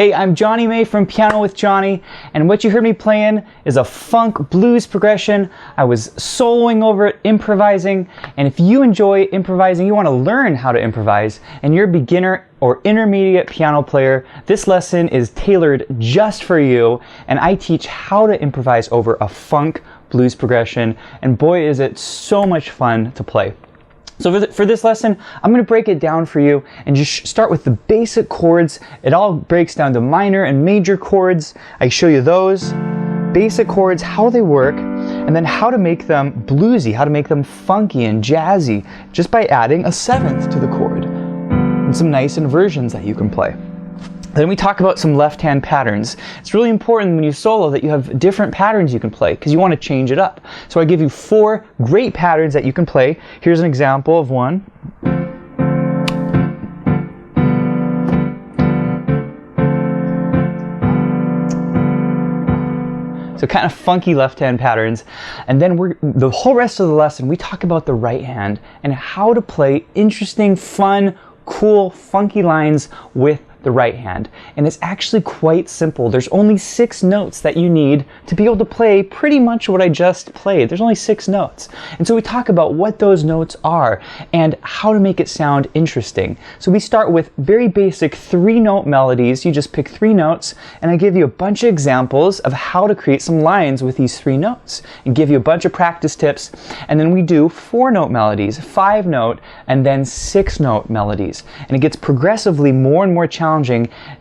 Hey, I'm Jonny May from Piano with Jonny, and what you heard me playing is a funk blues progression. I was soloing over it, improvising, and if you enjoy improvising, you want to learn how to improvise, and you're a beginner or intermediate piano player, this lesson is tailored just for you, and I teach how to improvise over a funk blues progression, and boy is it so much fun to play. So for this lesson, I'm going to break it down for you and just start with the basic chords. It all breaks down to minor and major chords. I show you those basic chords, how they work, and then how to make them bluesy, how to make them funky and jazzy, just by adding a seventh to the chord and some nice inversions that you can play. Then we talk about some left-hand patterns. It's really important when you solo that you have different patterns you can play because you want to change it up. So I give you 4 great patterns that you can play. Here's an example of one. So kind of funky left-hand patterns. And then the whole rest of the lesson, we talk about the right hand and how to play interesting, fun, cool, funky lines with the right hand. And it's actually quite simple. There's only 6 notes that you need to be able to play pretty much what I just played. There's only 6 notes. And so we talk about what those notes are and how to make it sound interesting. So we start with very basic 3-note melodies. You just pick 3 notes, and I give you a bunch of examples of how to create some lines with these 3 notes and give you a bunch of practice tips. And then we do 4-note melodies, 5-note, and then 6-note melodies. And it gets progressively more and more challenging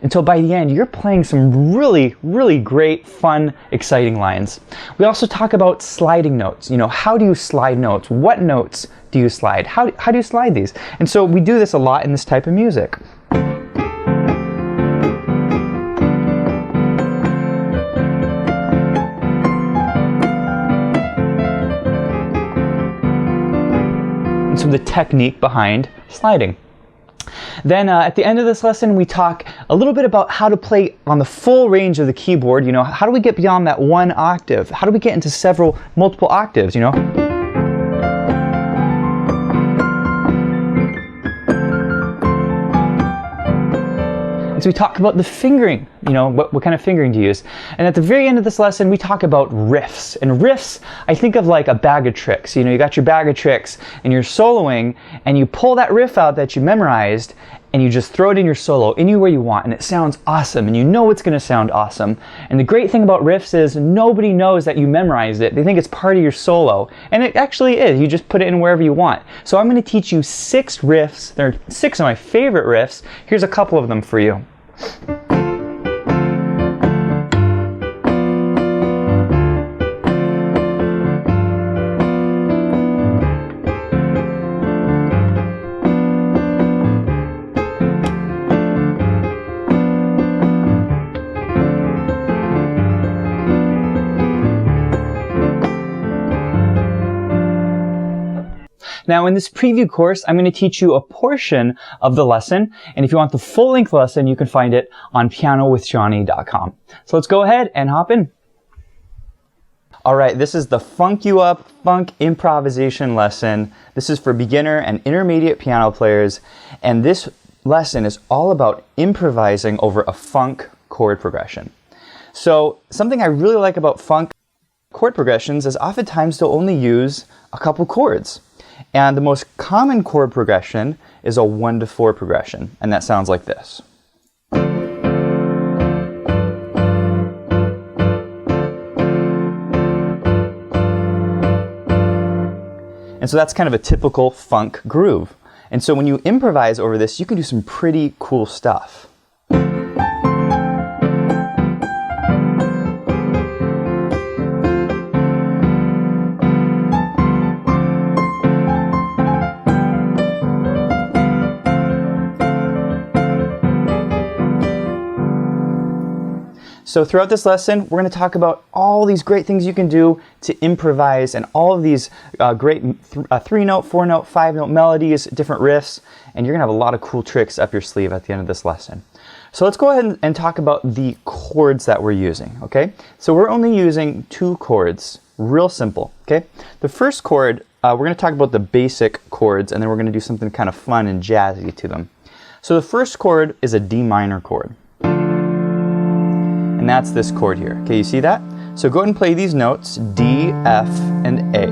until by the end you're playing some really great, fun, exciting lines. We also talk about sliding notes. You know, how do you slide notes? What notes do you slide? How do you slide these? And so we do this a lot in this type of music. And so the technique behind sliding. Then at the end of this lesson, we talk a little bit about how to play on the full range of the keyboard. You know, how do we get beyond that 1 octave? How do we get into multiple octaves, you know? And so we talk about the fingering, you know, what kind of fingering to use. And at the very end of this lesson, we talk about riffs. And riffs, I think of like a bag of tricks. You know, you got your bag of tricks and you're soloing and you pull that riff out that you memorized and you just throw it in your solo anywhere you want, and it sounds awesome, and you know it's going to sound awesome. And the great thing about riffs is nobody knows that you memorized it. They think it's part of your solo, and it actually is. You just put it in wherever you want. So I'm going to teach you 6 riffs. There are 6 of my favorite riffs. Here's a couple of them for you. Now in this preview course, I'm going to teach you a portion of the lesson, and if you want the full-length lesson, you can find it on pianowithjonny.com. So let's go ahead and hop in. Alright, this is the Funk You Up Funk Improvisation lesson. This is for beginner and intermediate piano players, and this lesson is all about improvising over a funk chord progression. So something I really like about funk chord progressions is oftentimes they'll only use a couple chords. And the most common chord progression is a 1-4 progression, and that sounds like this. And so that's kind of a typical funk groove. And so when you improvise over this, you can do some pretty cool stuff. So throughout this lesson, we're going to talk about all these great things you can do to improvise and all of these great 3-note, 4-note, 5-note melodies, different riffs, and you're going to have a lot of cool tricks up your sleeve at the end of this lesson. So let's go ahead and talk about the chords that we're using, okay? So we're only using 2 chords, real simple, okay? The first chord, we're going to talk about the basic chords, and then we're going to do something kind of fun and jazzy to them. So the first chord is a D minor chord. that's this chord here. Okay, you see that? So go ahead and play these notes, D, F, and A,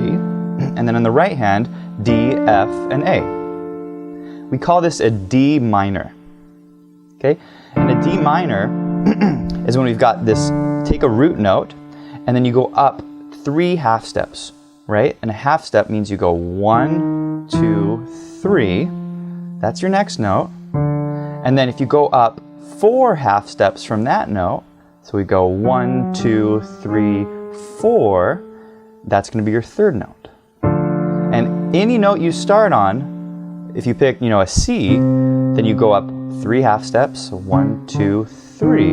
and then on the right hand, D, F, and A. We call this a D minor. Okay, and a D minor is when we've got this, take a root note, and then you go up 3 half steps, right? And a half step means you go 1, 2, 3. That's your next note. And then if you go up 4 half steps from that note, so we go 1, 2, 3, 4, that's going to be your third note. And any note you start on, if you pick, a C, then you go up 3 half steps, 1, 2, 3,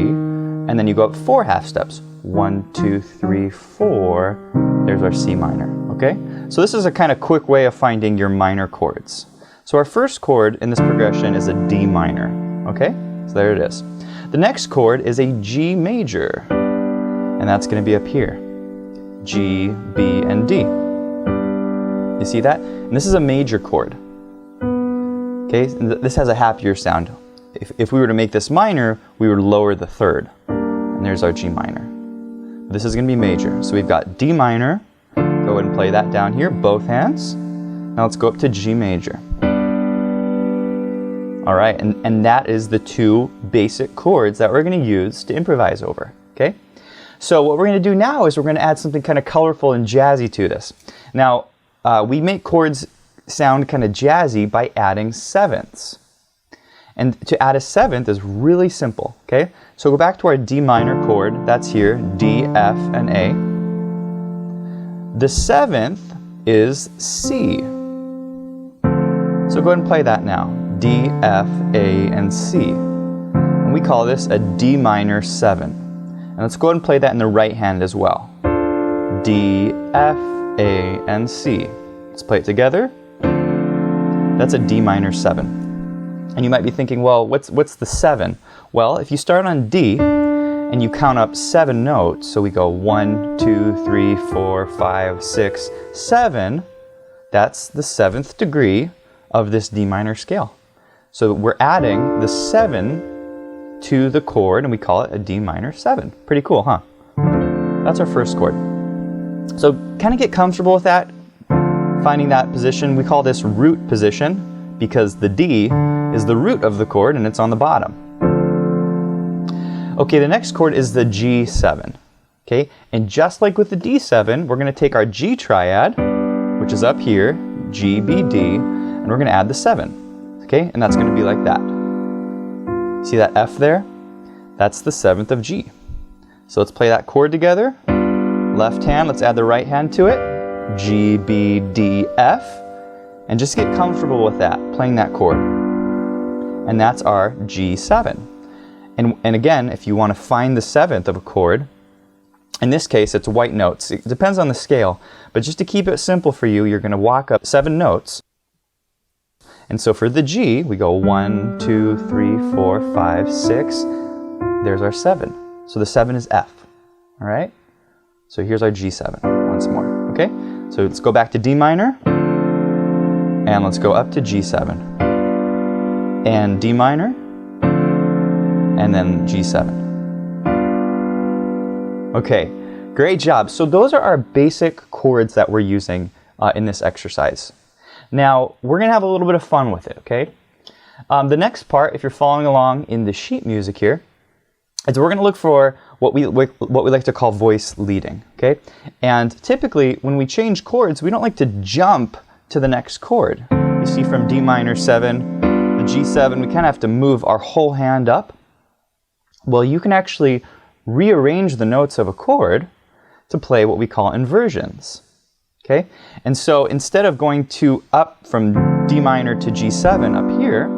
and then you go up 4 half steps, 1, 2, 3, 4. There's our C minor, okay? So this is a kind of quick way of finding your minor chords. So our first chord in this progression is a D minor, okay? So there it is. The next chord is a G major, and that's going to be up here. G, B, and D. You see that? And this is a major chord. Okay, this has a happier sound. If we were to make this minor, we would lower the third. And there's our G minor. This is going to be major. So we've got D minor. Go ahead and play that down here, both hands. Now let's go up to G major. All right, and that is the 2 basic chords that we're going to use to improvise over, okay? So what we're going to do now is we're going to add something kind of colorful and jazzy to this. Now, we make chords sound kind of jazzy by adding sevenths. And to add a seventh is really simple, okay? So go back to our D minor chord, that's here, D, F, and A. The 7th is C. So go ahead and play that now. D, F, A, and C. And we call this a D minor 7. And let's go ahead and play that in the right hand as well. D, F, A, and C. Let's play it together. That's a D minor 7. And you might be thinking, well, what's the 7? Well, if you start on D and you count up 7 notes, so we go 1, 2, 3, 4, 5, 6, 7, that's the 7th degree of this D minor scale. So we're adding the 7 to the chord, and we call it a D minor 7. Pretty cool, huh? That's our first chord. So kind of get comfortable with that, finding that position. We call this root position because the D is the root of the chord and it's on the bottom. Okay, the next chord is the G7. Okay, and just like with the D7, we're going to take our G triad, which is up here, G, B, D, and we're going to add the 7. Okay, and that's going to be like that. See that F there? That's the 7th of G. So let's play that chord together. Left hand, let's add the right hand to it. G, B, D, F. And just get comfortable with that, playing that chord. And that's our G7. And again, if you want to find the 7th of a chord, in this case it's white notes. It depends on the scale, but just to keep it simple for you, you're going to walk up 7 notes. And so for the G, we go 1, 2, 3, 4, 5, 6. There's our 7. So the 7 is F. All right? So here's our G7 once more. Okay? So let's go back to D minor. And let's go up to G7. And D minor. And then G7. Okay, great job. So those are our basic chords that we're using in this exercise. Now, we're going to have a little bit of fun with it, okay? The next part, if you're following along in the sheet music here, is we're going to look for what we like to call voice leading, okay? And typically, when we change chords, we don't like to jump to the next chord. You see from D minor 7, the G7, we kind of have to move our whole hand up. Well, you can actually rearrange the notes of a chord to play what we call inversions. Okay? And so instead of going up from D minor to G7 up here,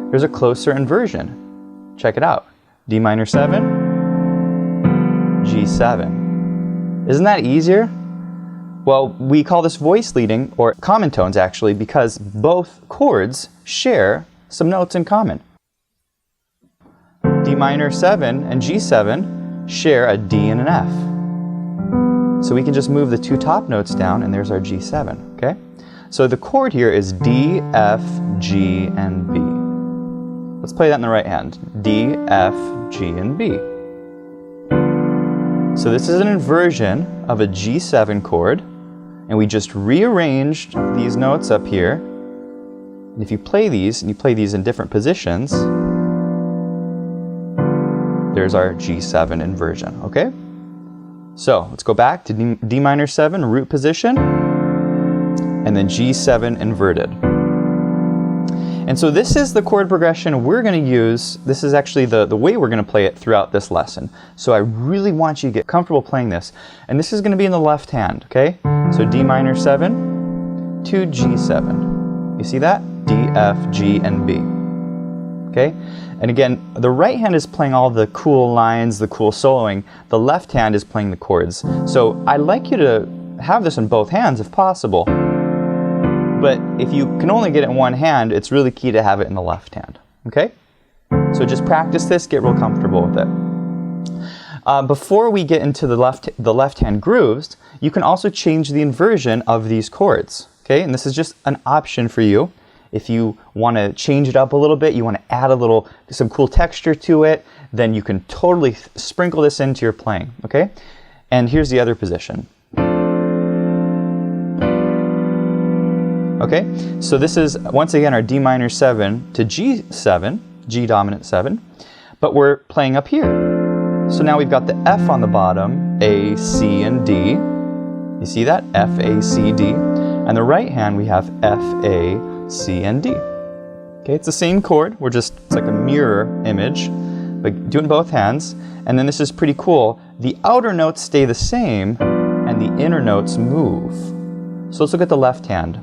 there's a closer inversion. Check it out. D minor 7, G7. Isn't that easier? Well, we call this voice leading, or common tones actually, because both chords share some notes in common. D minor 7 and G7 share a D and an F. So we can just move the 2 top notes down and there's our G7, okay? So the chord here is D, F, G, and B. Let's play that in the right hand. D, F, G, and B. So this is an inversion of a G7 chord, and we just rearranged these notes up here. And if you play these, and you play these in different positions, there's our G7 inversion, okay? So let's go back to D minor 7, root position, and then G7 inverted. And so this is the chord progression we're going to use. This is actually the way we're going to play it throughout this lesson. So I really want you to get comfortable playing this. And this is going to be in the left hand, okay? So D minor 7 to G7. You see that? D, F, G, and B. Okay? And again, the right hand is playing all the cool lines, the cool soloing. The left hand is playing the chords. So I'd like you to have this in both hands if possible. But if you can only get it in one hand, it's really key to have it in the left hand. Okay? So just practice this, get real comfortable with it. Before we get into the left hand grooves, you can also change the inversion of these chords. Okay? And this is just an option for you. If you want to change it up a little bit, you want to add some cool texture to it, then you can totally sprinkle this into your playing. Okay? And here's the other position. Okay, so this is, once again, our D minor 7 to G7, G dominant 7, but we're playing up here. So now we've got the F on the bottom, A, C, and D. You see that? F, A, C, D. And the right hand, we have F, A, C, and D. Okay, it's the same chord, it's like a mirror image, but do it in both hands. And then this is pretty cool. The outer notes stay the same, and the inner notes move. So let's look at the left hand.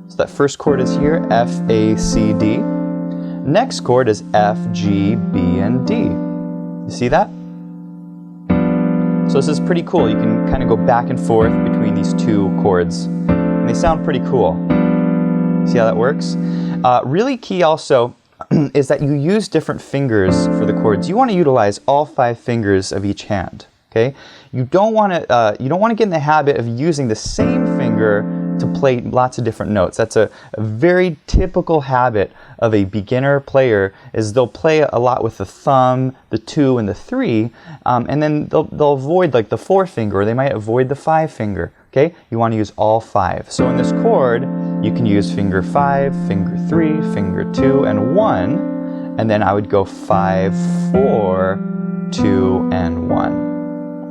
So that first chord is here, F, A, C, D. Next chord is F, G, B, and D. You see that? So this is pretty cool. You can kind of go back and forth between these two chords. And they sound pretty cool. See how that works? Really key also is that you use different fingers for the chords. You want to utilize all 5 fingers of each hand. Okay? You don't want to get in the habit of using the same finger to play lots of different notes. That's a very typical habit of a beginner player, is they'll play a lot with the thumb, the 2, and the 3, and then they'll avoid like the 4 finger, or they might avoid the 5 finger. Okay, you want to use all 5. So in this chord, you can use finger 5, finger 3, finger 2, and 1, and then I would go 5, 4, 2, and 1.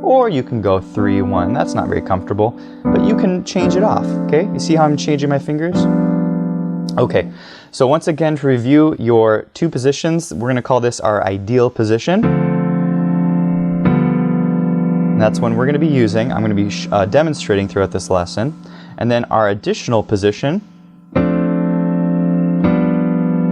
Or you can go 3, 1. That's not very comfortable, but you can change it off, okay? You see how I'm changing my fingers? Okay, so once again, to review your 2 positions, we're going to call this our ideal position. And that's one we're going to be using. I'm going to be demonstrating throughout this lesson. And then our additional position,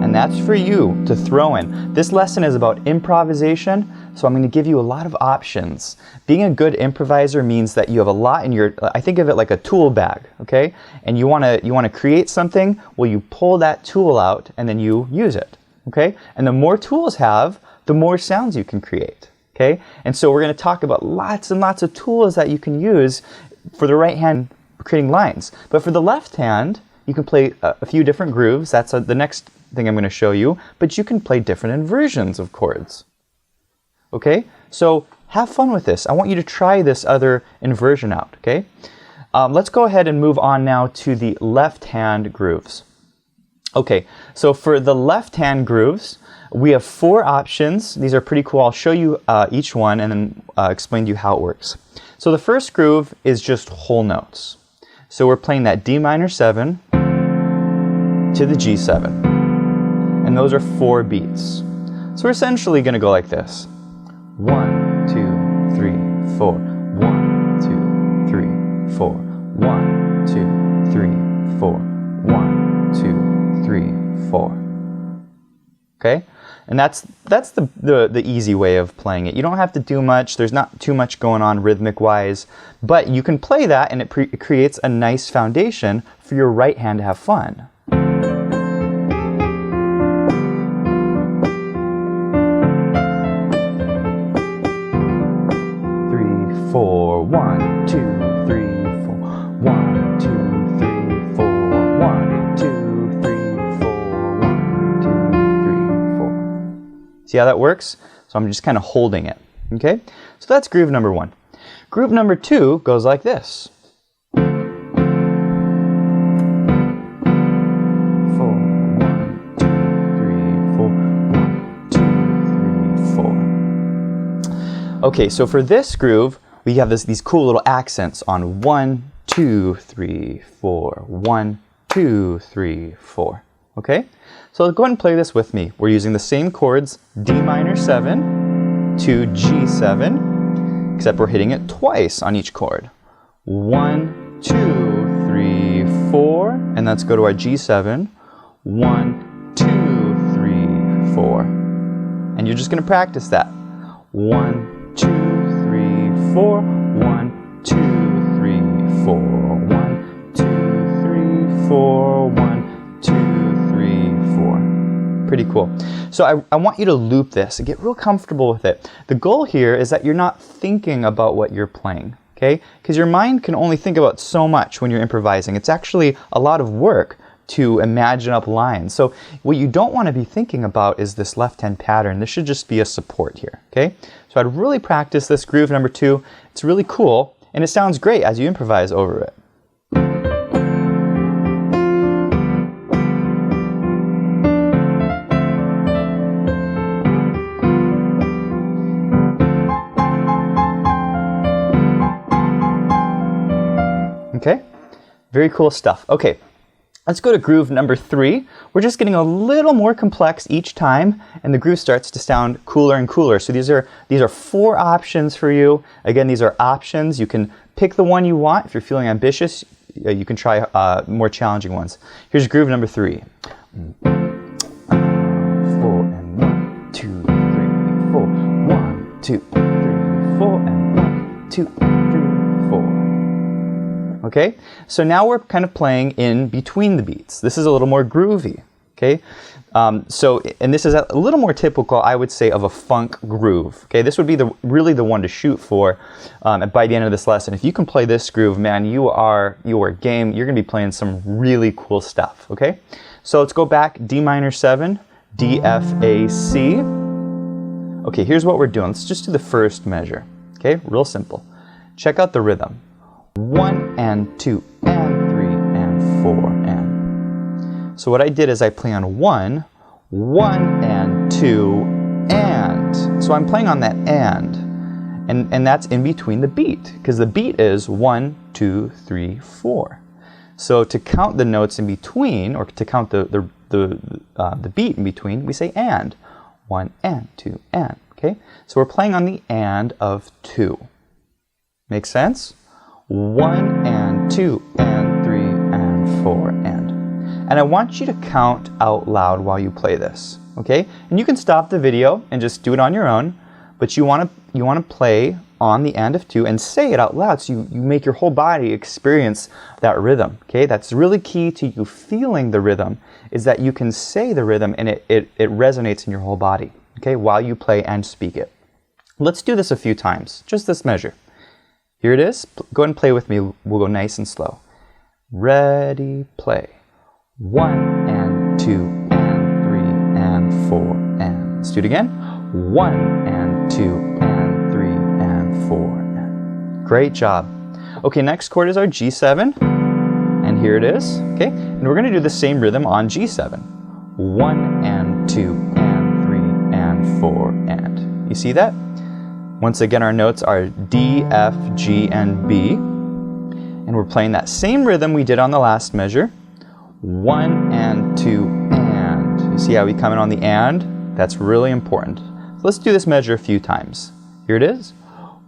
and that's for you to throw in. This lesson is about improvisation, so I'm going to give you a lot of options. Being a good improviser means that you have a lot in your, I think of it like a tool bag, okay? And you want to create something, well, you pull that tool out and then you use it, okay? And the more tools have, the more sounds you can create, okay? And so we're going to talk about lots and lots of tools that you can use for the right hand, creating lines. But for the left hand, you can play a few different grooves. That's the next thing I'm going to show you. But you can play different inversions of chords. Okay? So have fun with this. I want you to try this other inversion out. Okay? Let's go ahead and move on now to the left hand grooves. Okay, so for the left hand grooves, we have 4 options. These are pretty cool. I'll show you each one and then explain to you how it works. So the first groove is just whole notes. So we're playing that D minor 7 to the G7. And those are 4 beats. So we're essentially going to go like this. 1, 2, 3, 4. 1, 2, 3, 4. 1, 2, 3, 4. 1, 2, 3, 4. Okay? And that's the easy way of playing it. You don't have to do much. There's not too much going on rhythmic-wise. But you can play that, and it creates a nice foundation for your right hand to have fun. 4, 1, 2, 3, 4. 1, 2, 3, 4. 1, 2, 3, 4. 1, 2, 3, 4. See how that works? So I'm just kind of holding it. Okay? So that's groove number 1. Groove number 2 goes like this. 4, 1, 2, 3, 4, 1, 2, 3, 4. Okay, so for this groove, we have these cool little accents on 1, 2, 3, 4, 1, 2, 3, 4. Okay? So go ahead and play this with me. We're using the same chords, D minor 7 to G7, except we're hitting it twice on each chord. 1, 2, 3, 4, and let's go to our G7. 1, 2, 3, 4. And you're just going to practice that. 1, 2, 3, 4. 1, 2, 3, 4. 1, 2, 3, 4. 1, 2, 3, 4. Pretty cool. So I want you to loop this and get real comfortable with it. The goal here is that you're not thinking about what you're playing, okay? Because your mind can only think about so much when you're improvising. It's actually a lot of work to imagine up lines. So what you don't want to be thinking about is this left-hand pattern. This should just be a support here, okay? So I'd really practice this groove number 2. It's really cool, and it sounds great as you improvise over it. Okay, very cool stuff. Okay, let's go to groove number 3. We're just getting a little more complex each time, and the groove starts to sound cooler and cooler. So these are 4 options for you. Again, these are options. You can pick the one you want. If you're feeling ambitious, you can try more challenging ones. Here's groove number 3. 4 and 1, 2, 3, 4. 1, 2, 3, 4 and 1, 2, 3, 4. Okay, so now we're kind of playing in between the beats. This is a little more groovy, okay? And this is a little more typical, I would say, of a funk groove, okay? This would be really the one to shoot for by the end of this lesson. If you can play this groove, man, you are game. You're gonna be playing some really cool stuff, okay? So let's go back, D minor 7, D, F, A, C. Okay, here's what we're doing. Let's just do the first measure, okay? Real simple. Check out the rhythm. 1 and 2 and 3 and 4 and. So what I did is I play on 1, 1 and 2 and. So I'm playing on that and that's in between the beat, because the beat is 1, 2, 3, 4. So to count the notes in between, or to count the beat in between, we say and. 1 and 2 and. Okay. So we're playing on the and of 2. Make sense? 1 and 2 and 3 and 4 and. And I want you to count out loud while you play this, okay? And you can stop the video and just do it on your own, but you want to play on the and of 2 and say it out loud so you make your whole body experience that rhythm, okay? That's really key to you feeling the rhythm, is that you can say the rhythm and it resonates in your whole body, okay, while you play and speak it. Let's do this a few times, just this measure. Here it is. Go ahead and play with me. We'll go nice and slow. Ready, play. 1 and 2 and 3 and 4 and. Let's do it again. 1 and 2 and 3 and 4 and. Great job. Okay, next chord is our G7. And here it is. Okay, and we're going to do the same rhythm on G7. 1 and 2 and 3 and 4 and. You see that? Once again, our notes are D, F, G, and B. And we're playing that same rhythm we did on the last measure. 1 and 2 and. You see how we come in on the and? That's really important. So let's do this measure a few times. Here it is.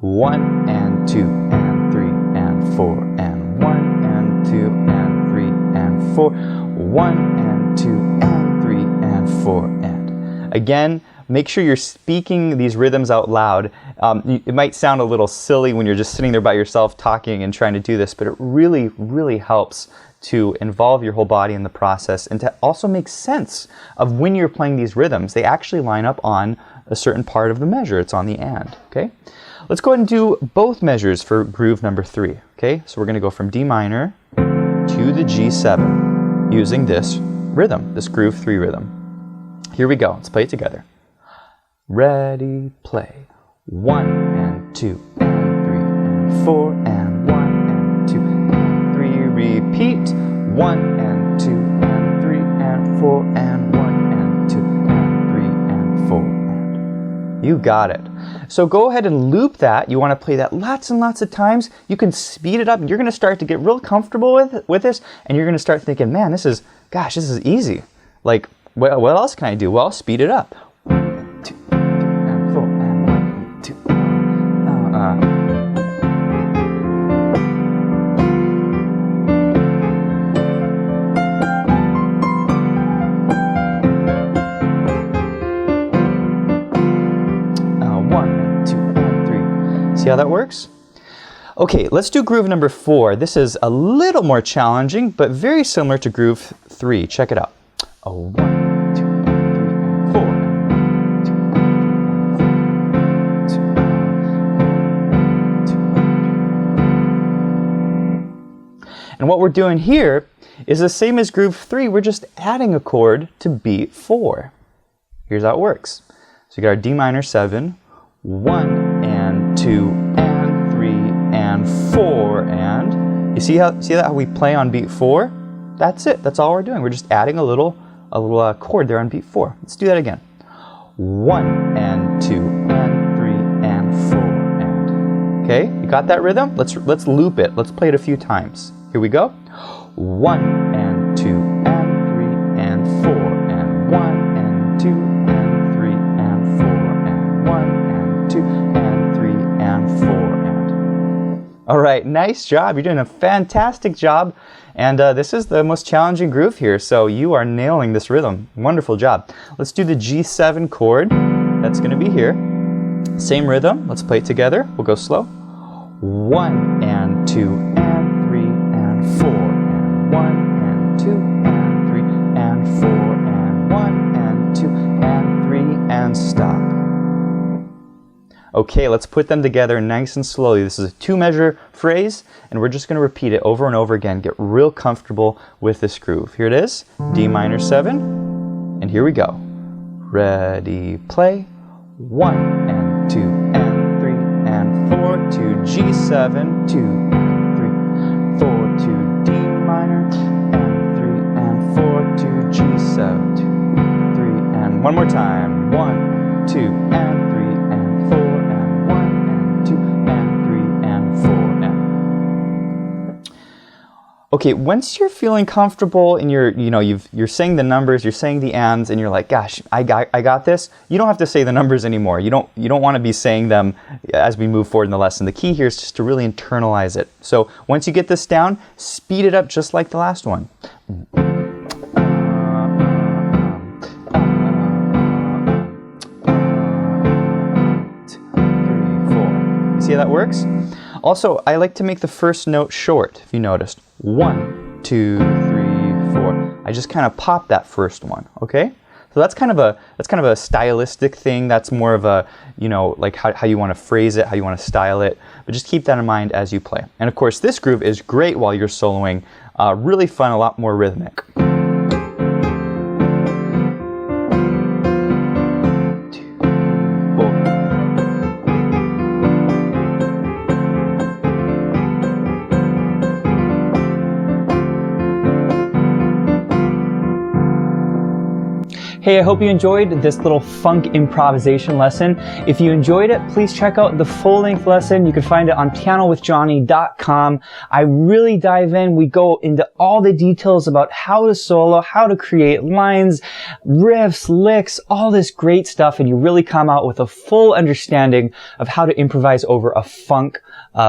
1 and 2 and 3 and 4 and. 1 and 2 and 3 and 4. 1 and 2 and 3 and 4 and. Again, make sure you're speaking these rhythms out loud. It might sound a little silly when you're just sitting there by yourself talking and trying to do this, but it really, really helps to involve your whole body in the process and to also make sense of when you're playing these rhythms. They actually line up on a certain part of the measure. It's on the and, okay? Let's go ahead and do both measures for groove number 3, okay? So we're going to go from D minor to the G7 using this rhythm, this groove 3 rhythm. Here we go. Let's play it together. Ready, play. 1 and 2 and 3 and. and 4 and 1 and 2 and 3. Repeat. 1 and 2 and 3 and 4 and 1 and 2 and 3 and 4 and. You got it. So go ahead and loop that. You want to play that lots and lots of times. You can speed it up. You're going to start to get real comfortable with this, and you're going to start thinking, man, this is easy. Like, what else can I do? Well, speed it up. 1, 2, 3 and 4 and 1, 2. 1, 2 and 3. See how that works? Okay, let's do groove number 4. This is a little more challenging, but very similar to groove 3. Check it out. 1, 2, 3, 4. 2, 3. And what we're doing here is the same as groove 3. We're just adding a chord to beat 4. Here's how it works. So we got our D minor 7, 1 and 2 and 3 and 4 and. You see how we play on beat 4? That's it. That's all we're doing. We're just adding a little chord there on beat 4. Let's do that again. 1 and 2 and 3 and 4 and. Okay, you got that rhythm? Let's loop it. Let's play it a few times. Here we go. 1 and 2 and 3 and 4 and 1 and 2 and 3 and 4 and 1 and 2 and 3 and 4 and. All right, nice job. You're doing a fantastic job. And this is the most challenging groove here, so you are nailing this rhythm. Wonderful job. Let's do the G7 chord. That's going to be here. Same rhythm. Let's play it together. We'll go slow. 1 and 2 and 3 and 4 and 1 and 2 and 3 and 4 and 1 and 2 and 3 and stop. Okay, let's put them together nice and slowly. This is a 2-measure phrase, and we're just going to repeat it over and over again. Get real comfortable with this groove. Here it is, D minor 7, and here we go. Ready, play. 1 and 2 and 3 and 4 to G7, 2 and 3, 4 to D minor, and 3 and 4 to G7, 2, 3, and one more time. 1, 2, and 3 and 4 and 1 and 2 and 3 and 4 and. Okay, once you're feeling comfortable and you're saying the numbers, you're saying the ands, and you're like, gosh, I got this. You don't have to say the numbers anymore. You don't want to be saying them as we move forward in the lesson. The key here is just to really internalize it. So once you get this down, speed it up just like the last one. See how that works? Also, I like to make the first note short, if you noticed. 1, 2, 3, 4. I just kind of pop that first one, okay? So that's kind of a stylistic thing. That's more of a, like how you want to phrase it, how you want to style it. But just keep that in mind as you play. And of course, this groove is great while you're soloing. Really fun, a lot more rhythmic. Hey, I hope you enjoyed this little funk improvisation lesson. If you enjoyed it, please check out the full-length lesson. You can find it on pianowithjohnny.com. I really dive in. We go into all the details about how to solo, how to create lines, riffs, licks, all this great stuff, and you really come out with a full understanding of how to improvise over a funk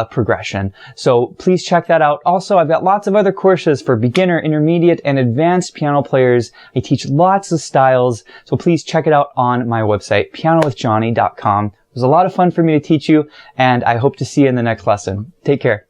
progression. So please check that out. Also, I've got lots of other courses for beginner, intermediate, and advanced piano players. I teach lots of styles, so please check it out on my website, pianowithjohnny.com. It was a lot of fun for me to teach you, and I hope to see you in the next lesson. Take care.